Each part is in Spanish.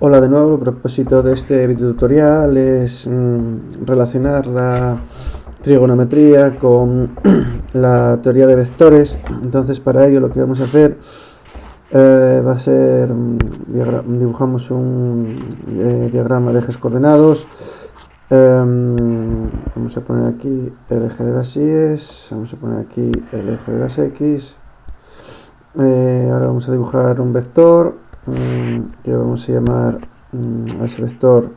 Hola de nuevo, el propósito de este video tutorial es relacionar la trigonometría con la teoría de vectores. Entonces para ello lo que vamos a hacer va a ser dibujamos un diagrama de ejes coordenados. Vamos a poner aquí el eje de las Y, vamos a poner aquí el eje de las X. Ahora vamos a dibujar un vector que vamos a llamar a ese vector,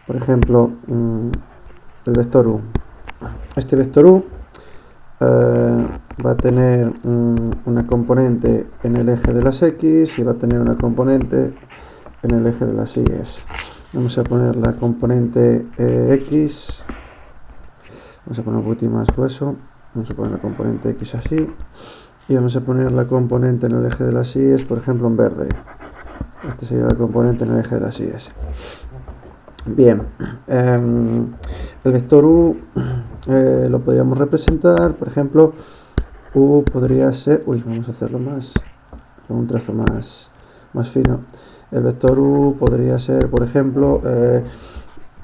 por ejemplo, el vector U. Este vector U va a tener una componente en el eje de las X y va a tener una componente en el eje de las Y. Vamos a poner la componente X, vamos a poner un poquito más grueso, vamos a poner la componente X así, y vamos a poner la componente en el eje de las Y, por ejemplo, en verde. Este sería la componente en el eje de las Y. Bien, el vector U lo podríamos representar, por ejemplo, U podría ser, vamos a hacerlo más, con un trazo más fino. El vector U podría ser, por ejemplo,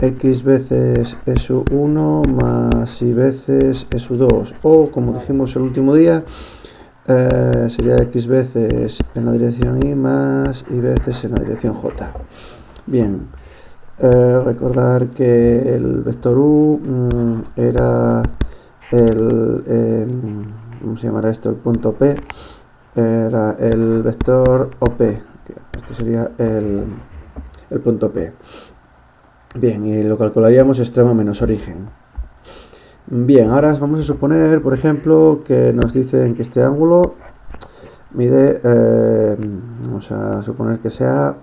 X veces SU1 más Y veces SU2, o como dijimos el último día, sería X veces en la dirección Y más Y veces en la dirección J. Bien, recordar que el vector U era ¿cómo se llamará esto? El punto P, era el vector OP. Este sería el punto P. Bien, y lo calcularíamos extremo menos origen. Bien, ahora vamos a suponer, por ejemplo, que nos dicen que este ángulo mide, vamos a suponer que sea,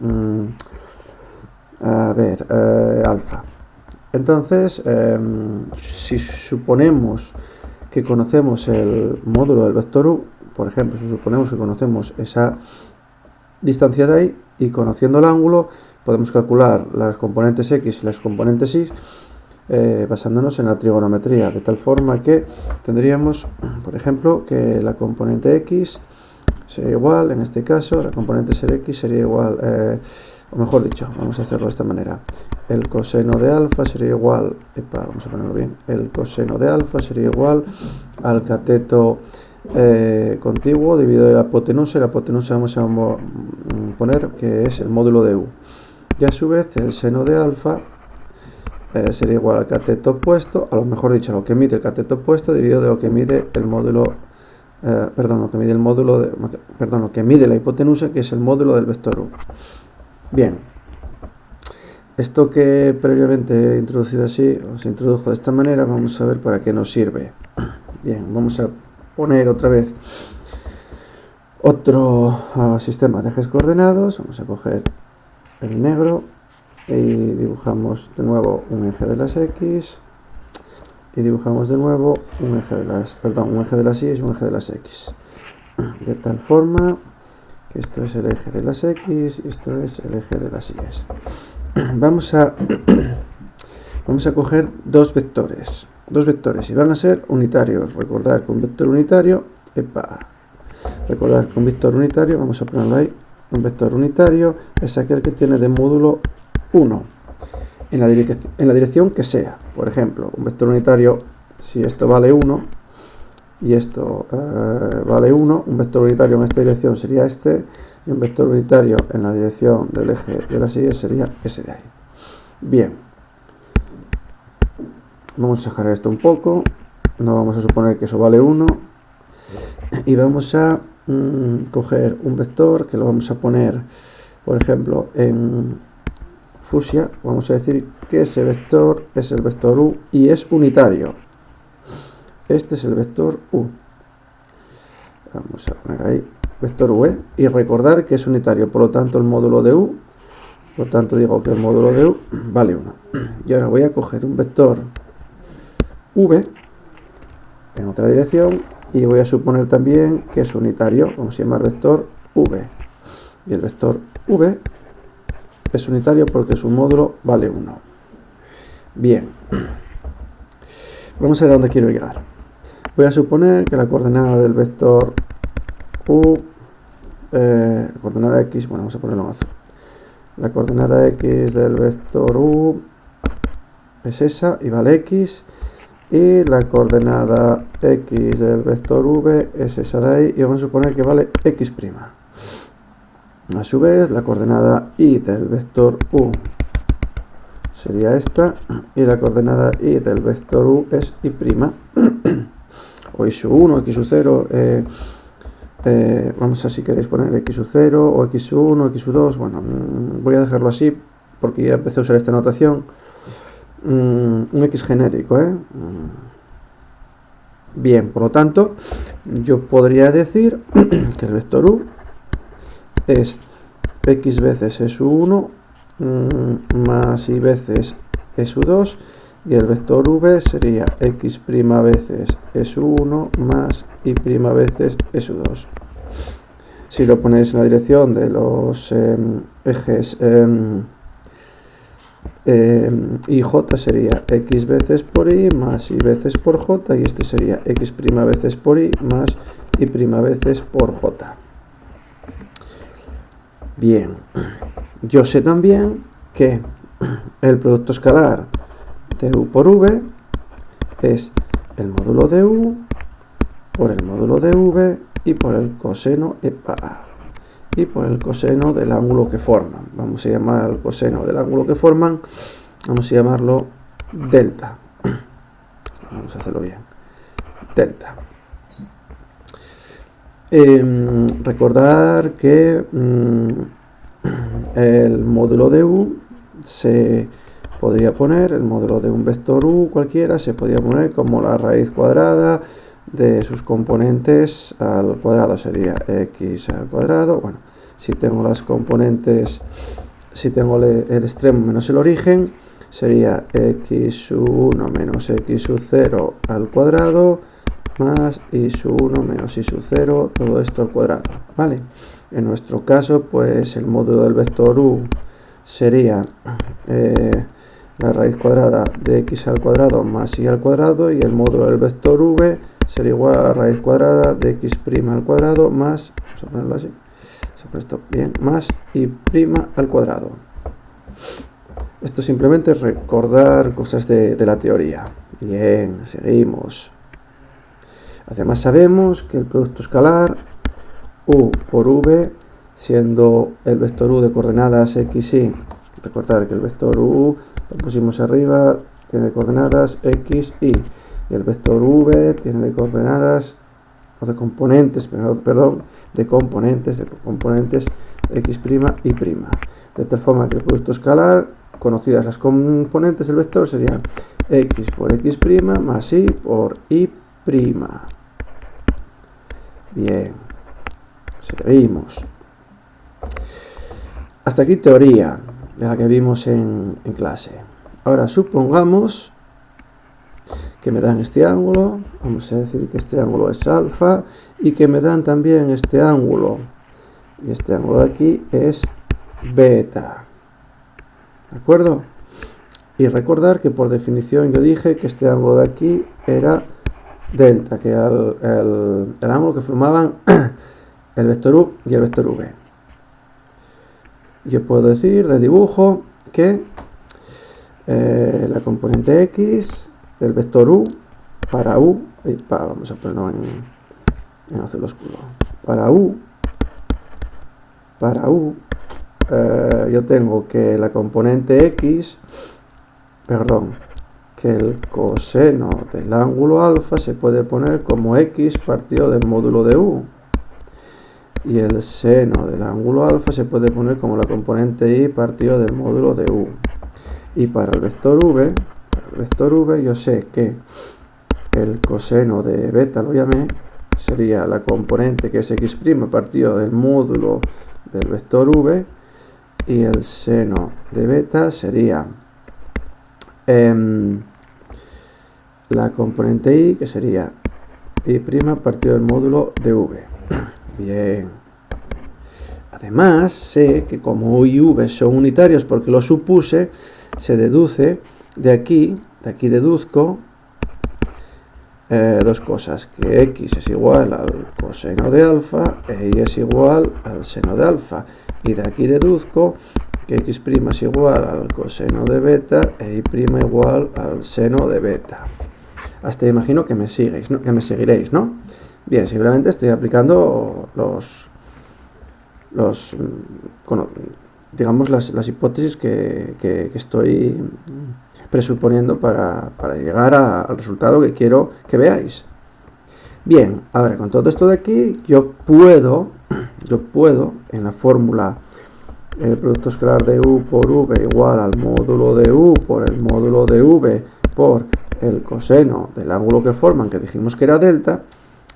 alfa. Entonces, si suponemos que conocemos el módulo del vector U, por ejemplo, si suponemos que conocemos esa distancia de ahí y conociendo el ángulo, podemos calcular las componentes X y las componentes Y basándonos en la trigonometría, de tal forma que tendríamos, por ejemplo, que la componente X sería igual, en este caso, la componente ser X sería igual, o mejor dicho, vamos a hacerlo de esta manera, el coseno de alfa sería igual, vamos a ponerlo bien, el coseno de alfa sería igual al cateto contiguo dividido de la hipotenusa, y la hipotenusa vamos a poner que es el módulo de U, y a su vez el seno de alfa sería igual al cateto opuesto, a lo mejor dicho, lo que mide el cateto opuesto dividido de lo que mide el módulo, lo que mide la hipotenusa, que es el módulo del vector U. Bien, esto que previamente he introducido así, os introdujo de esta manera, vamos a ver para qué nos sirve. Bien, vamos a poner otra vez otro sistema de ejes coordenados, vamos a coger el negro, y dibujamos de nuevo un eje de las X y dibujamos de nuevo un eje de las Y y un eje de las X, de tal forma que esto es el eje de las X y esto es el eje de las Y. Vamos a coger dos vectores y van a ser unitarios. Recordar que un vector unitario, vamos a ponerlo ahí, un vector unitario es aquel que tiene de módulo 1 en la dirección que sea. Por ejemplo, un vector unitario, si esto vale 1 y esto vale 1, un vector unitario en esta dirección sería este, y un vector unitario en la dirección del eje de las Y sería ese de ahí. Bien, vamos a dejar esto un poco, no vamos a suponer que eso vale 1, y vamos a coger un vector que lo vamos a poner, por ejemplo, en fucsia. Vamos a decir que ese vector es el vector U y es unitario. Este es el vector U. Vamos a poner ahí vector U, y recordar que es unitario, por lo tanto el módulo de U, por lo tanto digo que el módulo de U vale 1. Y ahora voy a coger un vector V en otra dirección y voy a suponer también que es unitario, vamos a llamar vector V, y el vector V es unitario porque su módulo vale 1. Bien, vamos a ver a dónde quiero llegar. Voy a suponer que la coordenada del vector U, coordenada X, bueno, vamos a ponerlo en azul, la coordenada x del vector u es esa y vale x, y la coordenada x del vector v es esa de ahí y vamos a suponer que vale x'. A su vez, la coordenada y del vector u sería esta, y la coordenada y del vector u es y', o x1, x0, vamos a, si queréis poner x0 o x1, x2, bueno, voy a dejarlo así porque ya empecé a usar esta notación, un x genérico, Bien, por lo tanto, yo podría decir que el vector u es x veces su1 más y veces su2, y el vector v sería x' veces su1 más y' veces su2. Si lo ponéis en la dirección de los ejes y j sería x veces por y más y veces por j, y este sería x' veces por y más y' veces por j. Bien, yo sé también que el producto escalar de u por v es el módulo de u por el módulo de v y por el coseno y por el coseno del ángulo que forman. Vamos a llamar al coseno del ángulo que forman, vamos a llamarlo delta. Vamos a hacerlo bien. Delta. Recordar que el módulo de u se podría poner, el módulo de un vector u cualquiera, se podría poner como la raíz cuadrada de sus componentes al cuadrado, sería x al cuadrado. Bueno, si tengo las componentes, si tengo el extremo menos el origen, sería x1 menos x0 al cuadrado más y1 menos y0, todo esto al cuadrado, ¿vale? En nuestro caso, pues el módulo del vector u sería la raíz cuadrada de x al cuadrado más y al cuadrado, y el módulo del vector v sería igual a la raíz cuadrada de x' al cuadrado más, vamos a ponerlo así, esto bien, más y' al cuadrado. Esto simplemente es recordar cosas de la teoría. Bien, seguimos. Además sabemos que el producto escalar u por v, siendo el vector u de coordenadas x, y, recordar que el vector u lo pusimos arriba, tiene coordenadas x, y el vector v tiene de coordenadas, o de componentes, perdón, de componentes x' y'. De tal forma que el producto escalar, conocidas las componentes del vector, sería x por x' más y por y'. Bien, seguimos. Hasta aquí teoría de la que vimos en clase. Ahora supongamos que me dan este ángulo, vamos a decir que este ángulo es alfa, y que me dan también este ángulo, y este ángulo de aquí es beta, ¿de acuerdo? Y recordar que por definición yo dije que este ángulo de aquí era delta, que era el ángulo que formaban el vector u y el vector v. Yo puedo decir de dibujo que la componente x del vector u para u, vamos a ponerlo en azul oscuro, para u, yo tengo que la componente x, perdón, que el coseno del ángulo alfa se puede poner como x partido del módulo de u, y el seno del ángulo alfa se puede poner como la componente y partido del módulo de u. Y para el vector v yo sé que el coseno de beta, lo llamé, sería la componente que es x' partido del módulo del vector v, y el seno de beta sería la componente y, que sería y' partido del módulo de v. Bien. Además, sé que como u y v son unitarios porque lo supuse, se deduce de aquí deduzco dos cosas, que x es igual al coseno de alfa e y es igual al seno de alfa, y de aquí deduzco que x' es igual al coseno de beta e y' igual al seno de beta. Hasta imagino que me siguéis, ¿no? Que me seguiréis, ¿no? Bien, simplemente estoy aplicando digamos las hipótesis que estoy presuponiendo para llegar al resultado que quiero que veáis. Bien, ahora con todo esto de aquí, yo puedo en la fórmula el producto escalar de u por v igual al módulo de u por el módulo de v por el coseno del ángulo que forman, que dijimos que era delta.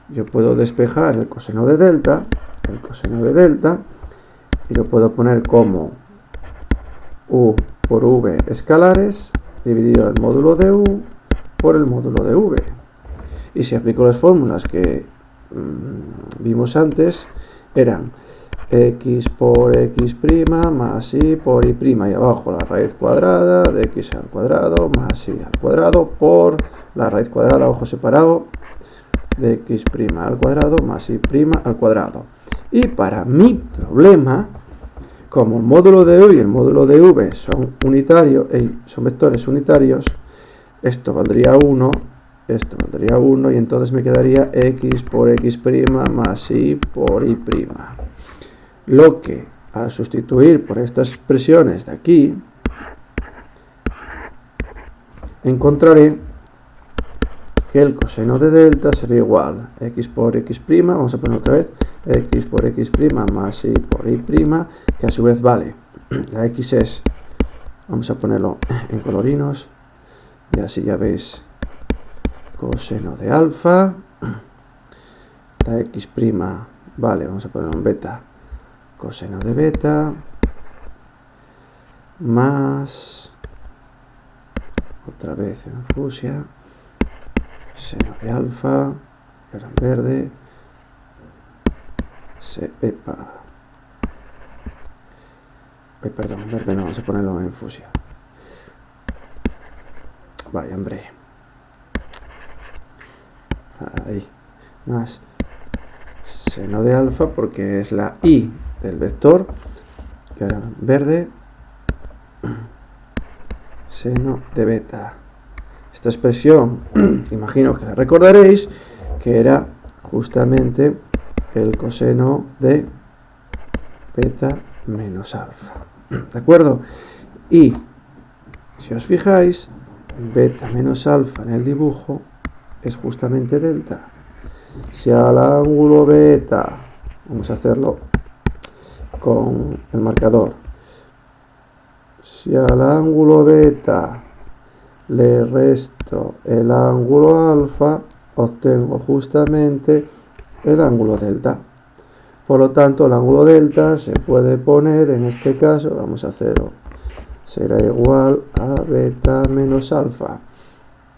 Yo puedo despejar el coseno de delta, y lo puedo poner como u por v escalares dividido el módulo de u por el módulo de v. Y si aplico las fórmulas que vimos antes, eran x por x' más y por y', y abajo la raíz cuadrada de x al cuadrado más y al cuadrado por la raíz cuadrada, ojo separado, de x' al cuadrado más y' al cuadrado. Y para mi problema, como el módulo de u y el módulo de v son unitarios, son vectores unitarios, esto valdría 1, esto valdría 1, y entonces me quedaría x por x' más y por y'. Lo que, al sustituir por estas expresiones de aquí, encontraré que el coseno de delta sería igual a x por x', vamos a poner otra vez, x por x' más y por y', que a su vez vale, la x es, vamos a ponerlo en colorinos, y así ya veis, coseno de alfa, la x', vale, vamos a ponerlo en beta, coseno de beta, más, otra vez en fucsia, seno de alfa, y ahora en verde, perdón, en verde no, vamos a ponerlo en fucsia. Vaya, hombre. Ahí, más seno de alfa, porque es la y del vector, y ahora en verde, seno de beta. Esta expresión, imagino que la recordaréis, que era justamente el coseno de beta menos alfa. ¿De acuerdo? Y si os fijáis, beta menos alfa en el dibujo es justamente delta. Si al ángulo beta, vamos a hacerlo con el marcador, si al ángulo beta le resto el ángulo alfa, obtengo justamente el ángulo delta. Por lo tanto, el ángulo delta se puede poner, en este caso, vamos a hacerlo, será igual a beta menos alfa.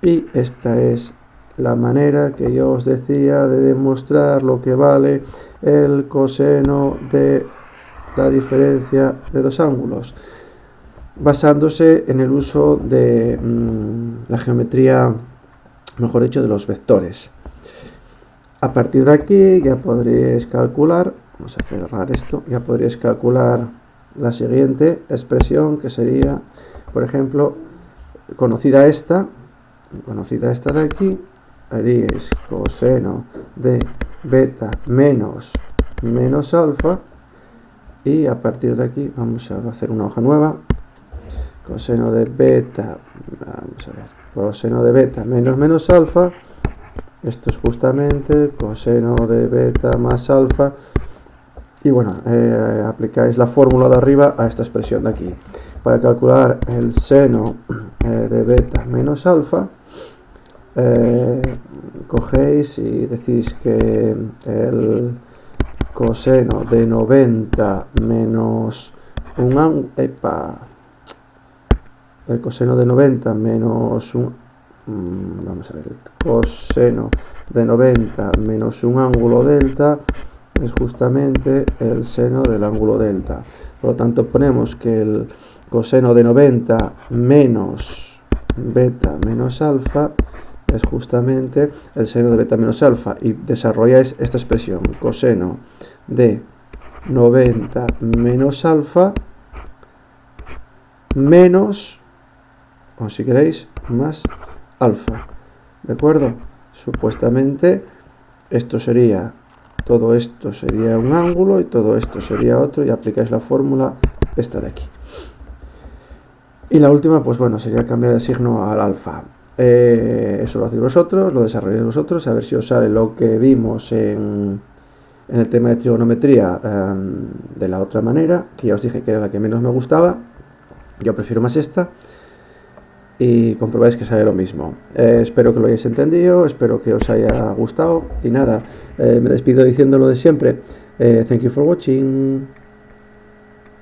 Y esta es la manera que yo os decía de demostrar lo que vale el coseno de la diferencia de dos ángulos, basándose en el uso de la geometría, mejor dicho, de los vectores. A partir de aquí ya podríais calcular, vamos a cerrar esto, ya podríais calcular la siguiente expresión, que sería, por ejemplo, conocida esta de aquí, haríais coseno de beta menos alfa, y a partir de aquí vamos a hacer una hoja nueva, coseno de beta, vamos a ver, coseno de beta menos alfa, esto es justamente el coseno de beta más alfa, y bueno, aplicáis la fórmula de arriba a esta expresión de aquí. Para calcular el seno de beta menos alfa, cogéis y decís que el coseno de 90 menos un ángulo, el coseno de 90 menos un, vamos a ver, el coseno de 90 menos un ángulo delta es justamente el seno del ángulo delta. Por lo tanto, ponemos que el coseno de 90 menos beta menos alfa es justamente el seno de beta menos alfa, y desarrolláis esta expresión, coseno de 90 menos alfa menos, o si queréis, más alfa. ¿De acuerdo? Supuestamente esto sería, todo esto sería un ángulo y todo esto sería otro, y aplicáis la fórmula esta de aquí. Y la última, pues bueno, sería cambiar el signo al alfa. Eso lo hacéis vosotros, lo desarrolláis vosotros, a ver si os sale lo que vimos en el tema de trigonometría de la otra manera, que ya os dije que era la que menos me gustaba. Yo prefiero más esta. Y comprobáis que sale lo mismo. Espero que lo hayáis entendido, espero que os haya gustado. Y nada, me despido diciendo lo de siempre. Thank you for watching.